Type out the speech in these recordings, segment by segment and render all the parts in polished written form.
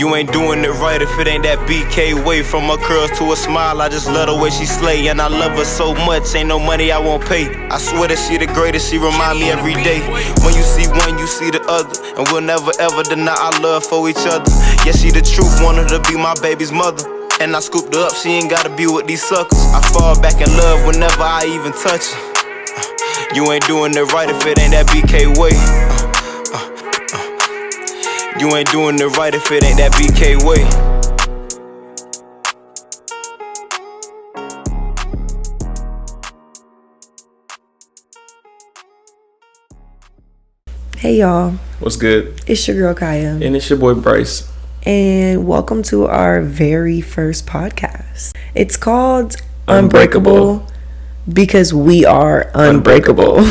You ain't doing it right if it ain't that BK way. From her curls to a smile, I just love the way she slay. And I love her so much, ain't no money I won't pay. I swear that she the greatest, she remind me every day. When you see one, you see the other. And we'll never ever deny our love for each other. Yeah, she the truth, want her to be my baby's mother. And I scooped her up, she ain't gotta be with these suckers. I fall back in love whenever I even touch her. You ain't doing it right if it ain't that BK way. You ain't doing it right if it ain't that BK way. Hey y'all. What's good? It's your girl Kaya. And it's your boy Bryce. And welcome to our very first podcast. It's called unBreaKable because we are unbreakable.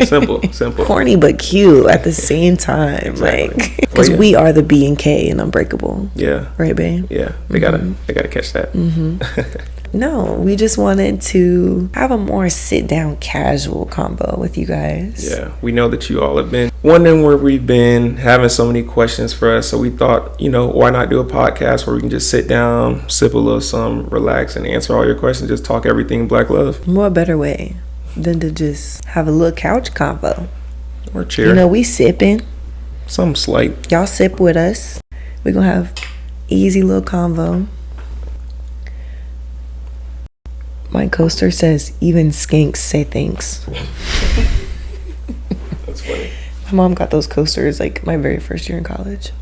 Simple. Corny but cute at the same time. Exactly. Like, because we are the B and K in unBreaKable. Yeah. Right, babe? Yeah. They gotta catch that. No, we just wanted to have a more sit-down, casual combo with you guys. Yeah, we know that you all have been wondering where we've been, having so many questions for us. So we thought, why not do a podcast where we can just sit down, sip a little something, relax, and answer all your questions, just talk everything Black love. What better way than to just have a little couch combo? Or chair. We sipping. Something slight. Y'all sip with us. We're going to have easy little convo. My coaster says, even skanks say thanks. That's funny. My mom got those coasters like my very first year in college.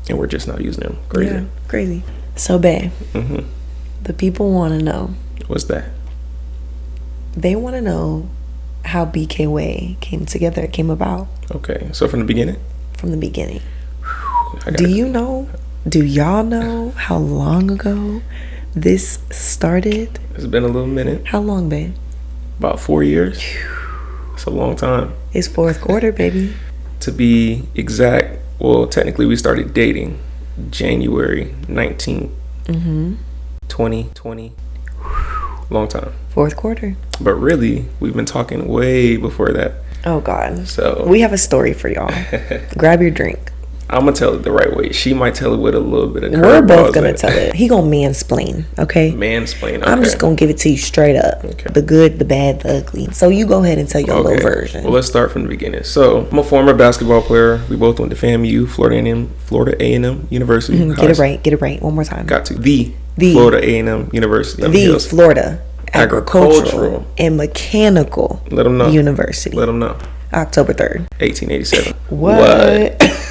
And we're just not using them. Crazy. Yeah, crazy. So, babe, the people want to know. What's that? They want to know how BK Way came together, came about. Okay, so from the beginning? From the beginning. Do y'all know how long ago this started? It's been a little minute. How long, babe? About 4 years. It's a long time. It's fourth quarter, baby. To be exact, well, technically we started dating January 19th, 2020. Long time. Fourth quarter. But really, we've been talking way before that. Oh, God. So we have a story for y'all. Grab your drink. I'm going to tell it the right way. She might tell it with a little bit of curve. We're both going to tell it. He going to mansplain, okay? Mansplain, okay. I'm just going to give it to you straight up. Okay. The good, the bad, the ugly. So you go ahead and tell your little version. Well, let's start from the beginning. So I'm a former basketball player. We both went to FAMU, Florida A&M University. Get it right. One more time. Got to the Florida A&M University. The Florida Agricultural and Mechanical University. Let them know. October 3rd. 1887. What?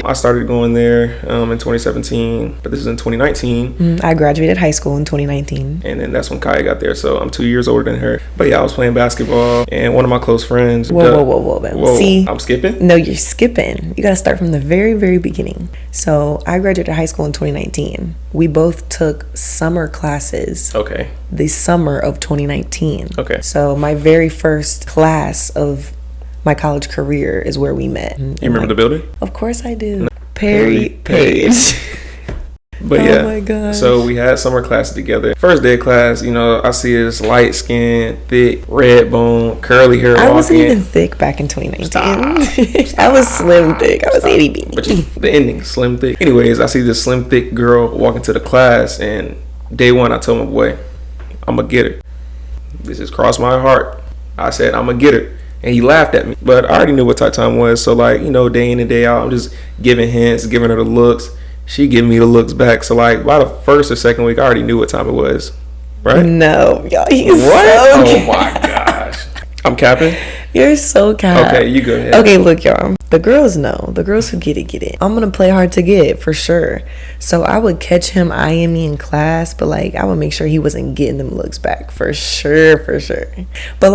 I started going there in 2017, but this is in 2019. I graduated high school in 2019. And then that's when Kaya got there, so I'm 2 years older than her. But yeah, I was playing basketball, and one of my close friends... Whoa. See? I'm skipping? No, you're skipping. You got to start from the very, very beginning. So I graduated high school in 2019. We both took summer classes. Okay. The summer of 2019. Okay. So my very first class of my college career is where we met. You remember the building? Of course I do. Perry Page. But oh my gosh. So we had summer classes together. First day of class, I see this light skin, thick, red bone, curly hair. I wasn't even thick back in 2019. I was slim thick. I was itty bitty. But the ending, slim thick. Anyways, I see this slim thick girl walk into the class, and day one I told my boy, I'm gonna get her. This just crossed my heart. I said, I'm gonna get her. And he laughed at me. But I already knew what type time was. So day in and day out, I'm just giving hints, giving her the looks. She giving me the looks back. So by the first or second week, I already knew what time it was. Right? No, y'all. What? Oh my gosh. I'm capping? You're so capped. Okay, you go ahead. Okay, look, y'all. The girls know. The girls who get it. I'm going to play hard to get, for sure. So I would catch him eyeing me in class, but I would make sure he wasn't getting them looks back. For sure. But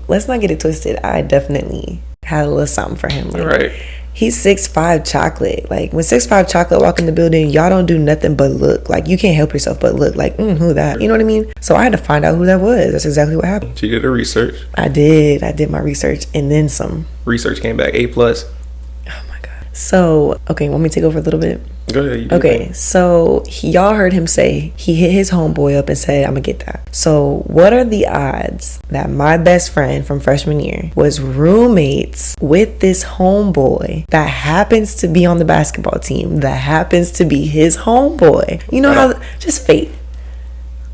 let's not get it twisted. I definitely had a little something for him. Right. He's 6'5" chocolate. When 6'5" chocolate walk in the building, y'all don't do nothing but look. You can't help yourself but look. Who that? You know what I mean? So I had to find out who that was. That's exactly what happened. She did her research. I did my research and then some. Research came back A+. Oh my God. So, okay, want me to take over a little bit? Go ahead. Okay, so y'all heard him say he hit his homeboy up and said, I'm gonna get that. So what are the odds that my best friend from freshman year was roommates with this homeboy that happens to be on the basketball team, that happens to be his homeboy? You know how, just fate.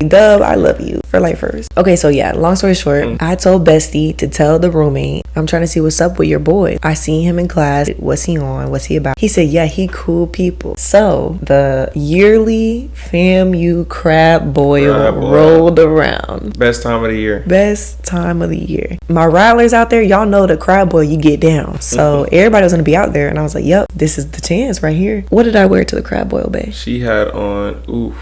Dub, I love you for life first. Okay, so yeah, long story short, I told Bestie to tell the roommate, I'm trying to see what's up with your boy. I seen him in class. What's he on? What's he about? He said, yeah, he cool people. So the yearly FAMU crab boil rolled around. Best time of the year. Best time of the year. My rattlers out there, y'all know the crab boil, you get down. So everybody was gonna be out there, and I was like, yep, this is the chance right here. What did I wear to the crab boil, babe? She had on,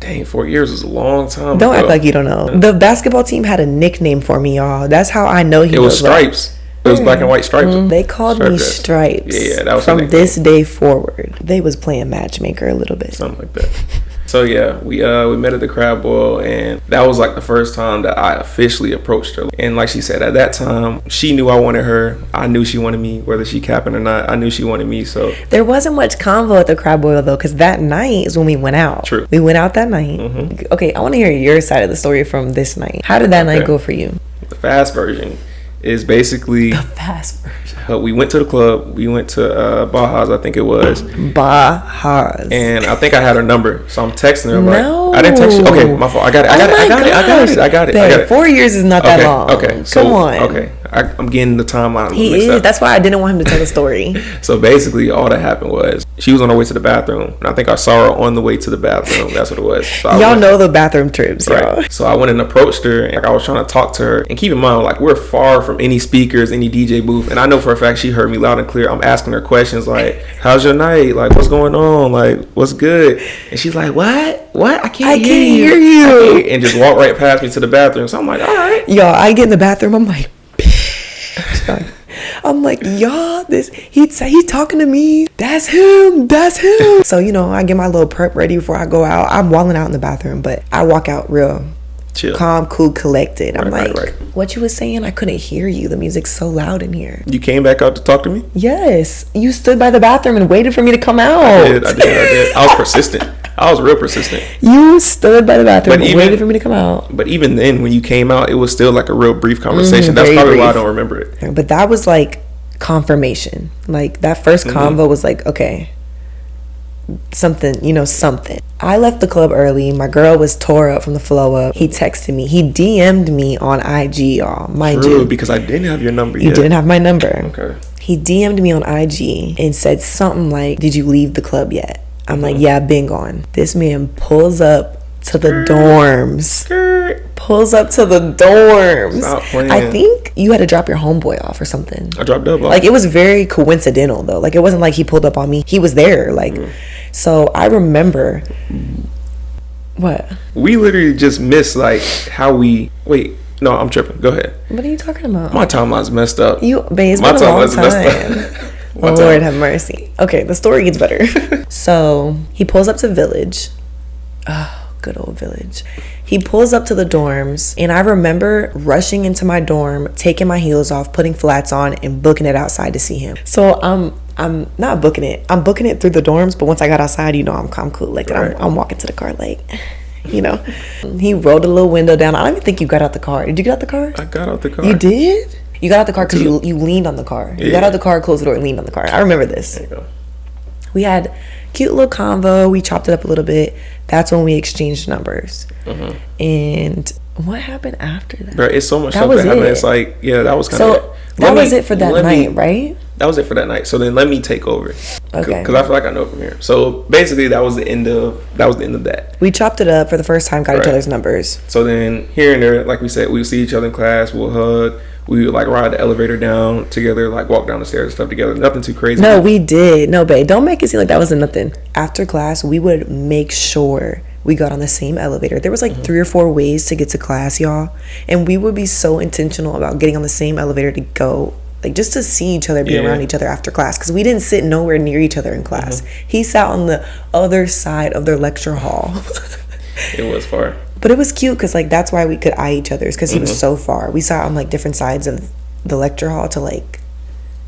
dang, 4 years is a long time. Don't act like you don't know. The basketball team had a nickname for me, y'all. That's how I know he was Stripes. It was black and white stripes. They called me Stripes. Yeah, that was from this day forward. They was playing matchmaker a little bit. Something like that. So yeah, we met at the crab boil, and that was like the first time that I officially approached her. And like she said, at that time, she knew I wanted her. I knew she wanted me, whether she capping or not. I knew she wanted me. So there wasn't much convo at the crab boil though, because that night is when we went out. True. We went out that night. Okay, I want to hear your side of the story from this night. How did that night go for you? The fast version is basically the fast version. We went to the club. We went to Baja's, I think it was. Baja's. And I think I had her number, so I'm texting her. No. I didn't text you. Okay, my fault. I got it. 4 years is not that long. Okay, so, come on. Okay, I'm getting the timeline. He is. Up. That's why I didn't want him to tell the story. So basically, all that happened was she was on her way to the bathroom, and I think I saw her on the way to the bathroom. That's what it was. So y'all know the bathroom trips, right? Y'all. So I went and approached her, and I was trying to talk to her. And keep in mind, like, we're far from any speakers, any DJ booth, and I know for a fact she heard me loud and clear. I'm asking her questions like, "How's your night? Like, what's going on? Like, what's good?" And she's like, "What? I can't hear you." And just walk right past me to the bathroom. So I'm like, all right. Y'all, I get in the bathroom. I'm like, y'all, he's talking to me. That's him. So, I get my little prep ready before I go out. I'm walling out in the bathroom, but I walk out real chill, calm, cool, collected. I'm right. What you was saying? I couldn't hear you. The music's so loud in here. You came back out to talk to me? Yes. You stood by the bathroom and waited for me to come out. I did. I was persistent. I was real persistent. You stood by the bathroom and waited for me to come out. But even then, when you came out, it was still like a real brief conversation. That's probably why I don't remember it. But that was like confirmation. Like that first convo was like, okay, something. I left the club early. My girl was tore up from the flow up. He texted me. He DM'd me on IG, y'all. Mind you, because I didn't have your number yet. You didn't have my number. Okay. He DM'd me on IG and said something like, "Did you leave the club yet?" I'm like, "Yeah, I've been gone." This man pulls up to the dorms. Pulls up to the dorms. Stop playing. I think you had to drop your homeboy off or something. I dropped Dub off. Like, it was very coincidental though. Like, it wasn't like he pulled up on me. He was there. Like, so I remember. What? We literally just missed like how we. Wait, no, I'm tripping. Go ahead. What are you talking about? My timeline's messed up. Babe, it's been a long time. Lord have mercy. Okay, the story gets better. So he pulls up to Village. Oh, good old Village. He pulls up to the dorms, and I remember rushing into my dorm, taking my heels off, putting flats on, and booking it outside to see him. So I'm not booking it. I'm booking it through the dorms, but once I got outside, I'm cool. Like, right. I'm walking to the car, like, He rolled a little window down. I don't even think you got out the car. Did you get out the car? I got out the car. You did? You got out the car because you leaned on the car. You got out the car, closed the door, and leaned on the car. I remember this. There you go. We had cute little convo. We chopped it up a little bit. That's when we exchanged numbers. And what happened after that? Bro, it's so much stuff that happened. It's like, yeah, that was kind of it. That was it for that night, right? That was it for that night. So then let me take over. Okay. Because I feel like I know from here. So basically that was the end of that. We chopped it up for the first time, got each other's numbers. So then here and there, like we said, we'll see each other in class, we'll hug. We would like ride the elevator down together, like walk down the stairs and stuff together. Nothing too crazy. No, we did. No, babe, don't make it seem like that wasn't nothing. After class, we would make sure we got on the same elevator. There was like 3 or 4 ways to get to class, y'all. And we would be so intentional about getting on the same elevator to go, like, just to see each other, be around each other after class. Because we didn't sit nowhere near each other in class. He sat on the other side of their lecture hall. It was far. But it was cute because, like, that's why we could eye each other's, because he was so far. We sat on, like, different sides of the lecture hall to, like,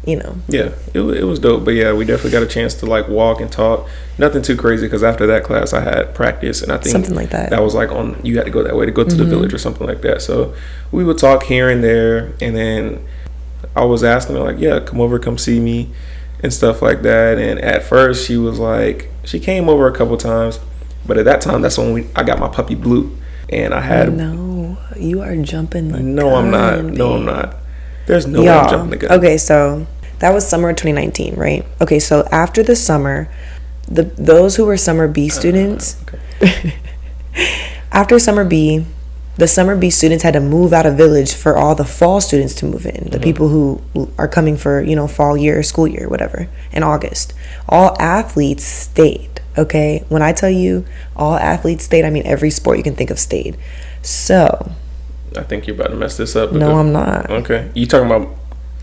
you know. Yeah, it was dope. But yeah, we definitely got a chance to like walk and talk. Nothing too crazy because after that class I had practice, and I think something like that was like on, you had to go that way to go to the village or something like that. So we would talk here and there, and then I was asking her like, yeah, come over, come see me and stuff like that. And at first she was like, she came over a couple times, but at that time that's when I got my puppy Blue, and I had no, you are jumping the no gun, I'm not. There's no way I'm jumping the gun. Okay, so that was summer of 2019, right? Okay, so after the summer, those who were summer B students, after summer B, the summer B students had to move out of village for all the fall students to move in. The people who are coming for, you know, fall year, school year, whatever, in August. All athletes stayed, okay? When I tell you all athletes stayed, I mean every sport you can think of stayed. So I think you're about to mess this up. No, I'm not. Okay. You talking about...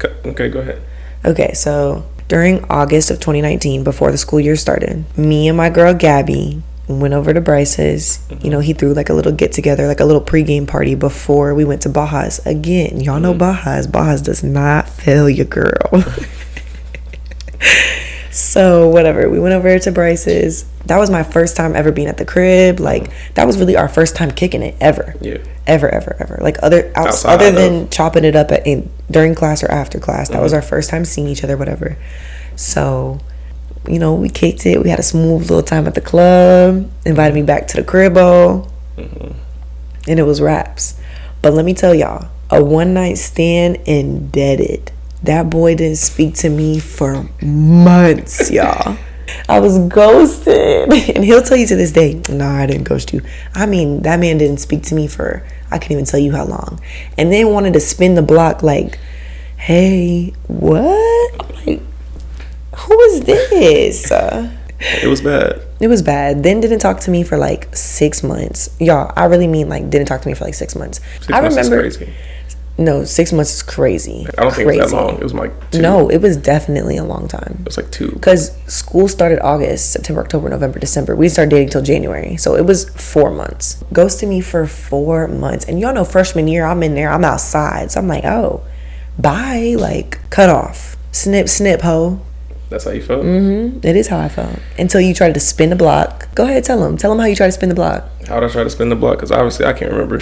Okay, go ahead. Okay, so during August of 2019, before the school year started, me and my girl Gabby went over to Bryce's. You know, he threw like a little get-together, like a little pregame party before we went to Baja's. Again, y'all know Baja's. Baja's does not fail your girl. So, whatever. We went over to Bryce's. That was my first time ever being at the crib. Like, that was really our first time kicking it ever. Yeah. Ever. Like, other than chopping it up during class or after class. That was our first time seeing each other, whatever. So, you know, we kicked it. We had a smooth little time at the club. Invited me back to the cribbo. And it was raps. But let me tell y'all, a one-night stand indebted. That boy didn't speak to me for months, y'all. I was ghosted. And he'll tell you to this day, nah, I didn't ghost you. I mean, that man didn't speak to me for, I can't even tell you how long. And then wanted to spin the block like, hey, what? I'm like, who is this? It was bad. It was bad. Then didn't talk to me for like 6 months. Y'all, I really mean like didn't talk to me for like 6 months. 6 months is crazy. No, 6 months is crazy. I don't think it was that long. It was like 2. No, it was definitely a long time. It was like 2. Because school started August, September, October, November, December. We started dating till January. So it was 4 months. Ghosted me for 4 months. And y'all know freshman year, I'm in there. I'm outside. So I'm like, oh, bye. Like, cut off. Snip, snip, ho. That's how you felt? It is how I felt. Until you tried to spin the block. Go ahead, tell him. Tell him how you tried to spin the block. How did I try to spin the block? Because obviously I can't remember.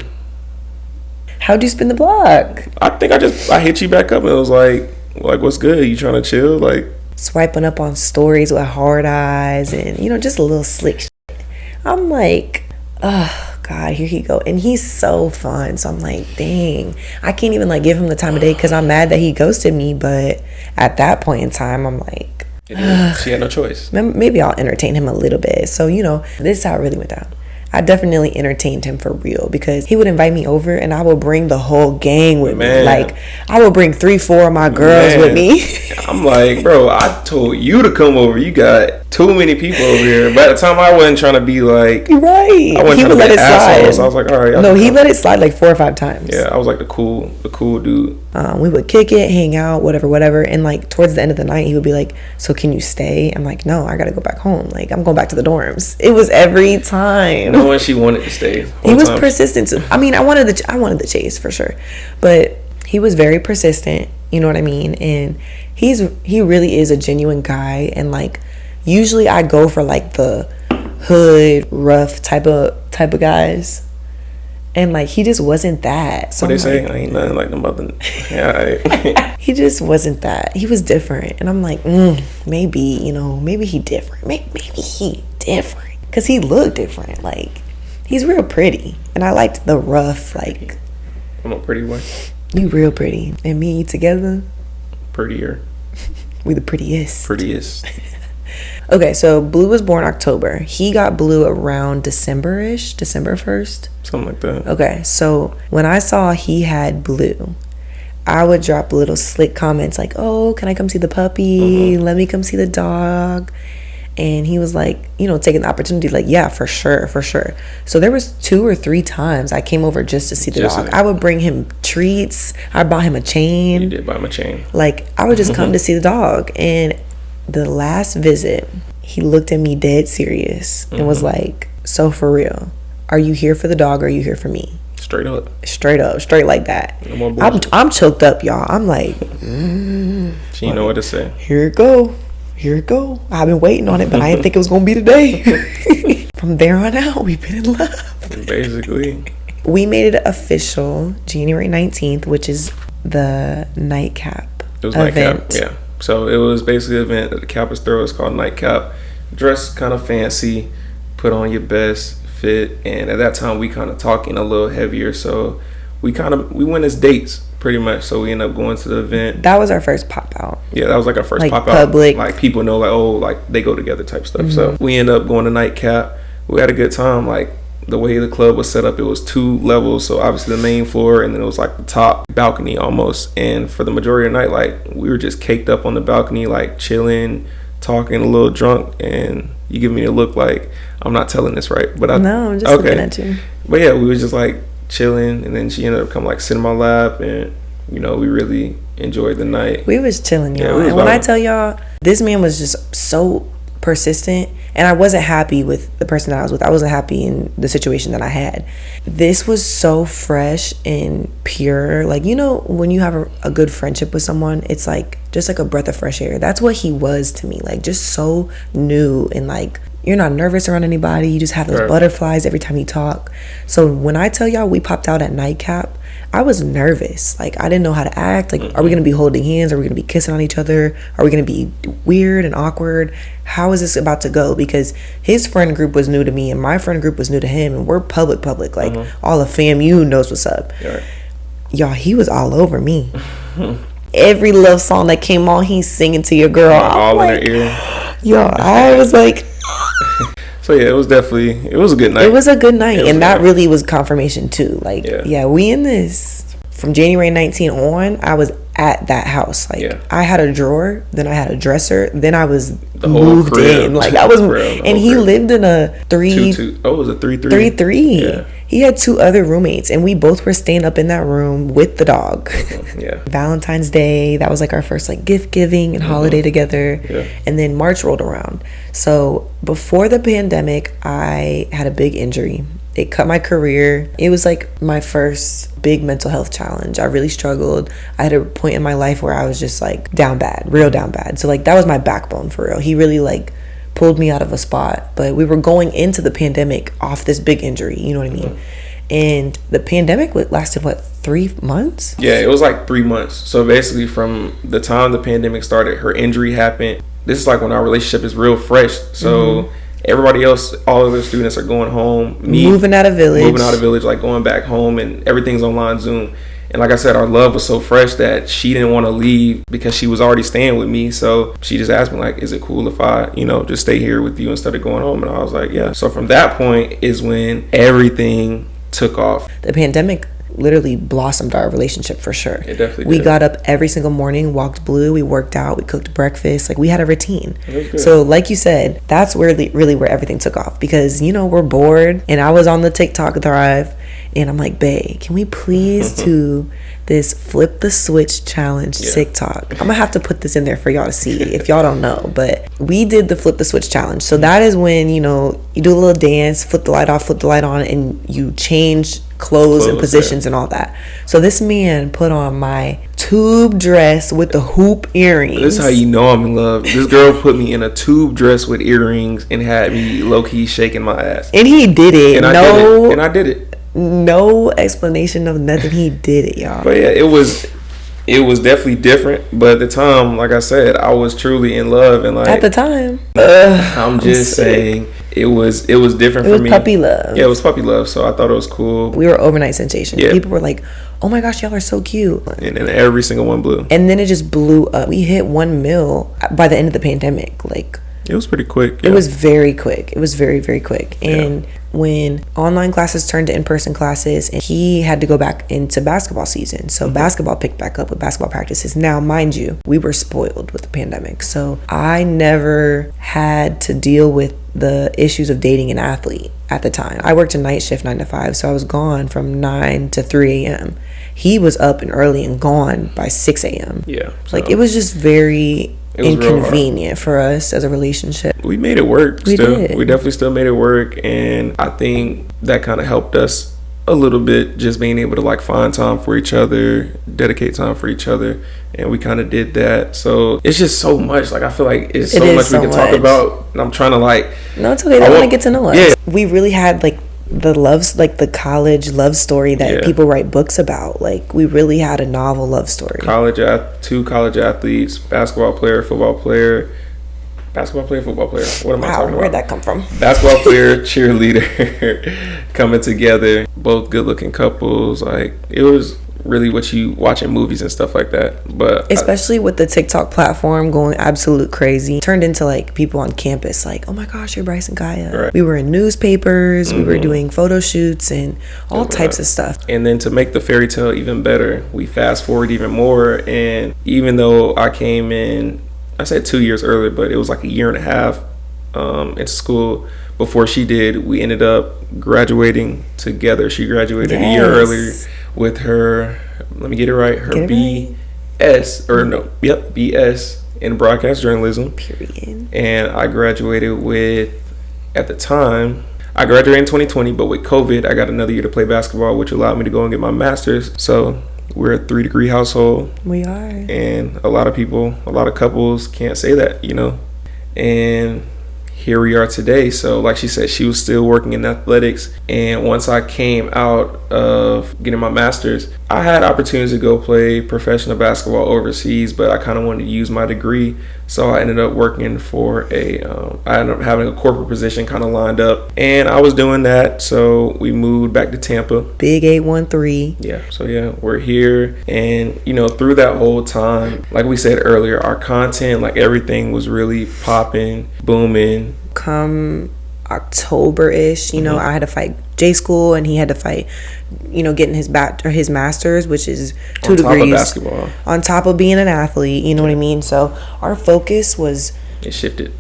How'd you spin the block? I think I hit you back up and it was like what's good? You trying to chill? Like swiping up on stories with hard eyes and, you know, just a little slick shit. I'm like, oh God, here he go. And he's so fun. So I'm like, dang, I can't even like give him the time of day because I'm mad that he ghosted me. But at that point in time, I'm like, she had no choice. Maybe I'll entertain him a little bit. So, you know, this is how it really went down. I definitely entertained him for real because he would invite me over and I would bring the whole gang with me. Like, I would bring 3-4 of my girls with me. I'm like, bro, I told you to come over. You got too many people over here. By the time I wasn't trying to be like, right. I wasn't trying to let it slide. So I was like, all right. No, he let it slide like 4 or 5 times. Yeah, I was like the cool dude. We would kick it, hang out, whatever. And like towards the end of the night, he would be like, so can you stay? I'm like, no, I gotta go back home. Like, I'm going back to the dorms. It was every time. No, and she wanted to stay. He was persistent. I mean, I wanted the chase for sure, but he was very persistent. You know what I mean? And he really is a genuine guy. And like, usually I go for like the hood, rough type of guys. And like, he just wasn't that. So what they say? I ain't nothing like them other. Yeah, he just wasn't that. He was different. And I'm like, maybe, you know, maybe he different. Maybe he different. Because he looked different. Like, he's real pretty. And I liked the rough, like. I'm a pretty one. You real pretty. And me together. Prettier. We the prettiest. Okay, so Blue was born October. He got Blue around December-ish, December 1st. Something like that. Okay, so when I saw he had Blue, I would drop little slick comments like, oh, can I come see the puppy? Let me come see the dog. And he was like, you know, taking the opportunity, like, yeah, for sure. So there was 2 or 3 times I came over just to see the dog. I would bring him treats. I bought him a chain. You did buy him a chain. Like, I would just come to see the dog. And the last visit, he looked at me dead serious and was like, so for real, are you here for the dog or are you here for me? Straight up, straight like that. I'm choked up, y'all. I'm like, she didn't know what to say. Here it go. I've been waiting on it, but I didn't think it was gonna be today. From there on out, we've been in love. Basically, we made it official January 19th, which is the nightcap. It was event. Nightcap, yeah. So it was basically an event at the campus throw. It's called nightcap. Dress kind of fancy, put on your best fit, and at that time we kind of talking a little heavier. So we went as dates pretty much. So we ended up going to the event. That was our first pop out. Yeah, that was like our first like pop public. out. Like people know, like, oh, like they go together type stuff. Mm-hmm. So we ended up going to nightcap. We had a good time. Like the way the club was set up, it was 2 levels. So obviously the main floor, and then it was like the top balcony almost. And for the majority of the night, like we were just caked up on the balcony, like chilling, talking, a little drunk. And you give me a look like I'm not telling this right, but I'm just looking at you. But yeah, we was just like chilling, and then she ended up coming like sitting in my lap, and you know, we really enjoyed the night. We was chilling, y'all. And when I tell y'all, this man was just so persistent, and I wasn't happy with the person that I was with. I wasn't happy in the situation that I had. This was so fresh and pure. Like, you know, when you have a good friendship with someone, it's like just like a breath of fresh air. That's what he was to me. Like, just so new, and like you're not nervous around anybody. You just have those butterflies every time you talk. So when I tell y'all we popped out at nightcap, I was nervous. Like, I didn't know how to act. Like, are we going to be holding hands? Are we going to be kissing on each other? Are we going to be weird and awkward? How is this about to go? Because his friend group was new to me, and my friend group was new to him, and we're public. Like, all of FAMU knows what's up. Y'all, he was all over me. Every love song that came on, he's singing to your girl. All in her ear. Y'all, I was like... So yeah, it was a good night. It was a good night, and that really was confirmation too. Like, yeah, we in this. From January 19 on, I was at that house. Like, I had a drawer, then I had a dresser, then I was moved in. Like, I was, and he lived in a 3-2. Oh, it was a 3-3. 3-3. Yeah. He had 2 other roommates, and we both were staying up in that room with the dog. Valentine's Day, that was like our first like gift giving and holiday together. And then March rolled around. So before the pandemic, I had a big injury. It cut my career. It was like my first big mental health challenge. I really struggled. I had a point in my life where I was just like down bad, real down bad. So like that was my backbone for real. He really like pulled me out of a spot. But we were going into the pandemic off this big injury, you know what I mean? And the pandemic lasted 3 months? Yeah, it was like 3 months. So basically from the time the pandemic started, her injury happened. This is like when our relationship is real fresh. So everybody else, all of the students are going home. Moving out of village, like going back home, and everything's online Zoom. And like I said, our love was so fresh that she didn't want to leave because she was already staying with me. So she just asked me, like, is it cool if I, just stay here with you instead of going home? And I was like, yeah. So from that point is when everything took off. The pandemic literally blossomed our relationship for sure. It definitely did. We got up every single morning, walked blue, we worked out, we cooked breakfast. Like, we had a routine. So like you said, that's really where everything took off, because we're bored, and I was on the TikTok thrive, and I'm like, babe, can we please do this flip the switch challenge TikTok? I'm gonna have to put this in there for y'all to see if y'all don't know. But we did the flip the switch challenge. So that is when you do a little dance, flip the light off, flip the light on, and you change clothes and positions and all that. So this man put on my tube dress with the hoop earrings. This is how you know I'm in love. This girl put me in a tube dress with earrings and had me low-key shaking my ass. And he did it. And I did it. No explanation of nothing. He did it, y'all. But yeah, it was definitely different. But at the time, like I said, I was truly in love, and like at the time, I'm just saying it was different for me. It was puppy love. Yeah, it was puppy love. So I thought it was cool. We were overnight sensation. Yeah. People were like, "Oh my gosh, y'all are so cute!" And then every single one blew. And then it just blew up. We hit 1 mil by the end of the pandemic. Like, it was pretty quick. It was very quick. It was very, very quick. And when online classes turned to in-person classes, and he had to go back into basketball season. So basketball picked back up with basketball practices. Now, mind you, we were spoiled with the pandemic. So I never had to deal with the issues of dating an athlete at the time. I worked a night shift 9 to 5. So I was gone from 9 to 3 a.m. He was up and early and gone by 6 a.m. Yeah. So like, it was just very inconvenient for us as a relationship. We made it work. We definitely still made it work, and I think that kind of helped us a little bit, just being able to like find time for each other, dedicate time for each other, and we kind of did that. So it's just so much. Like I feel like it's so much we can talk about, and I'm trying to like. No, it's okay. They want to get to know us. Yeah. We really had like the college love story that people write books about. Like we really had a novel love story. Two college athletes, basketball player, football player. Basketball player, football player. What am I talking about? Where'd that come from? Basketball player, cheerleader, coming together. Both good-looking couples. Like it was really what you watch in movies and stuff like that. But especially with the TikTok platform going absolute crazy, turned into like people on campus like, oh my gosh, you're Bryce and Kaya. Right. We were in newspapers. We were doing photo shoots and all types of stuff. And then to make the fairy tale even better, we fast forward even more. And even though I came in, I said 2 years earlier, but it was like a year and a half into school before she did. We ended up graduating together. She graduated a year earlier with her, let me get it right, her BS in broadcast journalism. Period. And I graduated at the time, I graduated in 2020, but with COVID, I got another year to play basketball, which allowed me to go and get my master's. So we're a 3-degree household. We are. And a lot of couples can't say that, you know. And here we are today. So like she said, she was still working in athletics. And once I came out of getting my master's, I had opportunities to go play professional basketball overseas, but I kind of wanted to use my degree. So I ended up working for I ended up having a corporate position kind of lined up, and I was doing that. So we moved back to Tampa. Big 813. Yeah. So yeah, we're here. And, you know, through that whole time, like we said earlier, our content, like everything was really popping, booming. Come October-ish, you know, I had to fight J school, and he had to fight, you know, getting his master's, which is 2 degrees on top of basketball, on top of being an athlete, you know what I mean? So our focus was, it shifted.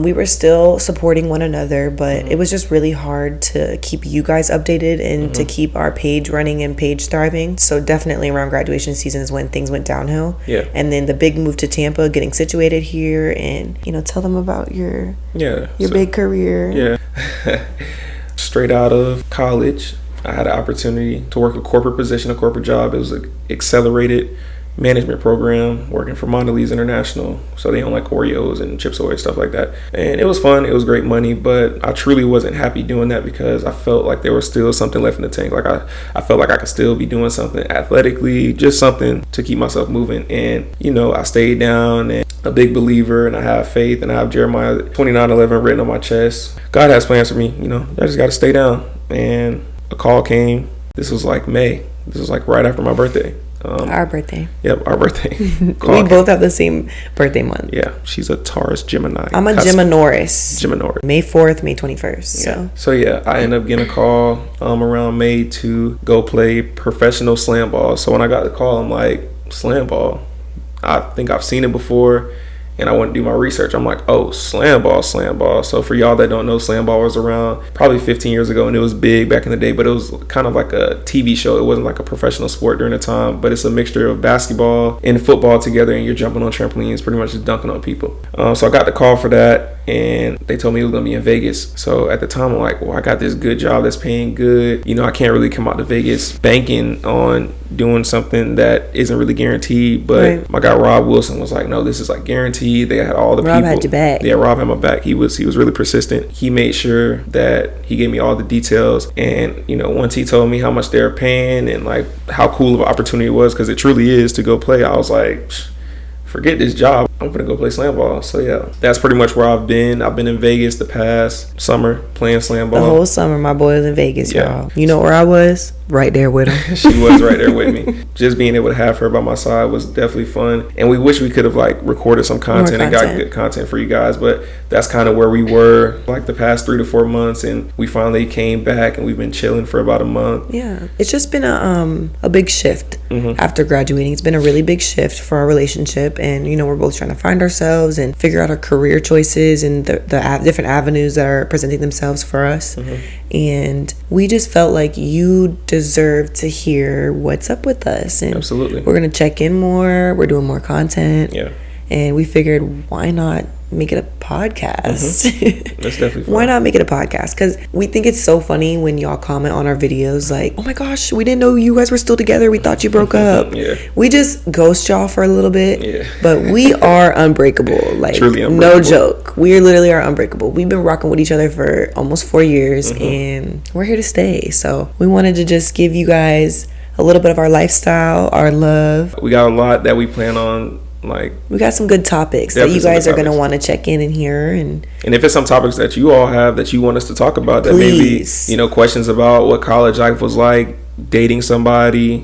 We were still supporting one another, but it was just really hard to keep you guys updated and to keep our page running and page thriving. So definitely around graduation season is when things went downhill. Yeah. And then the big move to Tampa, getting situated here, and, you know, tell them about your big career. Yeah. Straight out of college, I had an opportunity to work a corporate position, a corporate job. It was an accelerated management program working for Mondelez International. So they own like Oreos and Chips Ahoy, stuff like that. And it was fun. It was great money, but I truly wasn't happy doing that because I felt like there was still something left in the tank. Like I felt like I could still be doing something athletically, just something to keep myself moving. And, you know, I stayed down, and a big believer, and I have faith, and I have Jeremiah 29:11 written on my chest. God has plans for me, you know. I just got to stay down. And a call came. This was like May. This was like right after my birthday. Our birthday. Yep, our birthday. We both have the same birthday month. Yeah, she's a Taurus Gemini. I'm a Geminoris. Geminoris. May 4th, May 21st. Yeah. So yeah, I ended up getting a call around May to go play professional slam ball. So when I got the call, I'm like, slam ball? I think I've seen it before. And I went to do my research. I'm like, oh, slam ball. So for y'all that don't know, slam ball was around probably 15 years ago, and it was big back in the day, but it was kind of like a TV show. It wasn't like a professional sport during the time, but it's a mixture of basketball and football together, and you're jumping on trampolines, pretty much just dunking on people. So I got the call for that, and they told me it was going to be in Vegas. So at the time, I'm like, well, I got this good job that's paying good. You know, I can't really come out to Vegas banking on doing something that isn't really guaranteed. But my guy Rob Wilson was like, no, this is like guaranteed. They had all the Rob people. Had your back. Yeah, Rob had my back. He was really persistent. He made sure that he gave me all the details. And, you know, once he told me how much they were paying and like how cool of an opportunity it was, because it truly is, to go play, I was like, forget this job. I'm gonna go play slam ball. So yeah, that's pretty much where I've been. I've been in Vegas the past summer playing slam ball. The whole summer, my boy was in Vegas, y'all. You know where I was? Right there with him. She was right there with me. Just being able to have her by my side was definitely fun. And we wish we could have like recorded some content and got good content for you guys. But that's kind of where we were like the past 3 to 4 months. And we finally came back, and we've been chilling for about a month. Yeah, it's just been a big shift after graduating. It's been a really big shift for our relationship. And, you know, we're both trying to find ourselves and figure out our career choices and the different avenues that are presenting themselves for us. And we just felt like you deserve to hear what's up with us. And absolutely, we're going to check in more. We're doing more content. Yeah. And we figured, why not make it a podcast? That's definitely fun. Why not make it a podcast? Because we think it's so funny when y'all comment on our videos like, oh my gosh, we didn't know you guys were still together. We thought you broke up. Yeah. We just ghost y'all for a little bit. Yeah. But we are unbreakable. Like, truly unbreakable. No joke. We literally are unbreakable. We've been rocking with each other for almost 4 years, and we're here to stay. So we wanted to just give you guys a little bit of our lifestyle, our love. We got a lot that we plan on. Like, we got some good topics that you guys are going to want to check in and hear. And if it's some topics that you all have that you want us to talk about, that please. maybe, questions about what college life was like, dating somebody,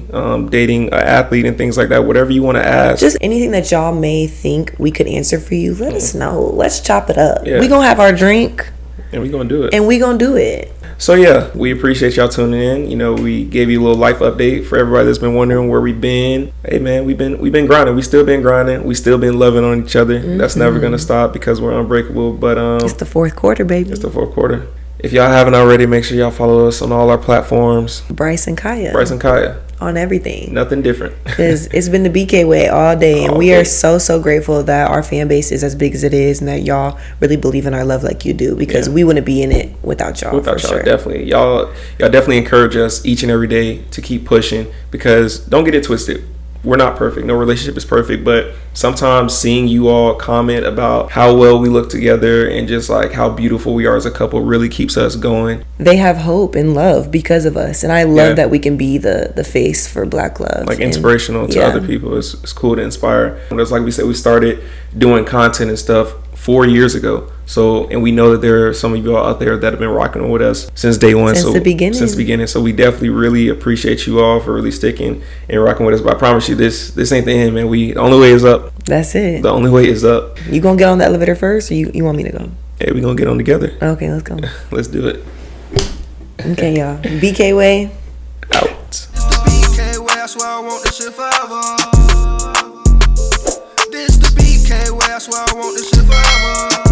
dating an athlete and things like that, whatever you want to ask. Just anything that y'all may think we could answer for you, let us know. Let's chop it up. Yeah. We going to have our drink. And we going to do it. And we going to do it. So yeah, we appreciate y'all tuning in. We gave you a little life update for everybody that's been wondering where we've been. Hey man, we've been grinding. We still been grinding. We still been loving on each other. That's never gonna stop because we're unbreakable. But it's the fourth quarter, baby. It's the fourth quarter. If y'all haven't already, make sure y'all follow us on all our platforms. Bryce and Kaya. On everything. Nothing different. Because it's been the BK way all day. And we are so grateful that our fan base is as big as it is and that y'all really believe in our love like you do. Because we wouldn't be in it without y'all. Without y'all, definitely. Y'all definitely encourage us each and every day to keep pushing. Because don't get it twisted. We're not perfect. No relationship is perfect, but sometimes seeing you all comment about how well we look together and just like how beautiful we are as a couple really keeps us going. They have hope and love because of us, and I love that we can be the face for Black love. Like inspirational to other people. It's cool to inspire. It's like we said, we started doing content and stuff 4 years ago. So, and we know that there are some of you all out there that have been rocking with us since day one. Since the beginning. So we definitely really appreciate you all for really sticking and rocking with us. But I promise you, this ain't the end, man. The only way is up. That's it. The only way is up. You gonna get on the elevator first, or you want me to go? Hey, we gonna get on together. Okay, let's go. Let's do it. Okay, y'all. BK way. Out. It's the BK way. I swear I want this shit forever. This the BK way. I swear I want this shit forever.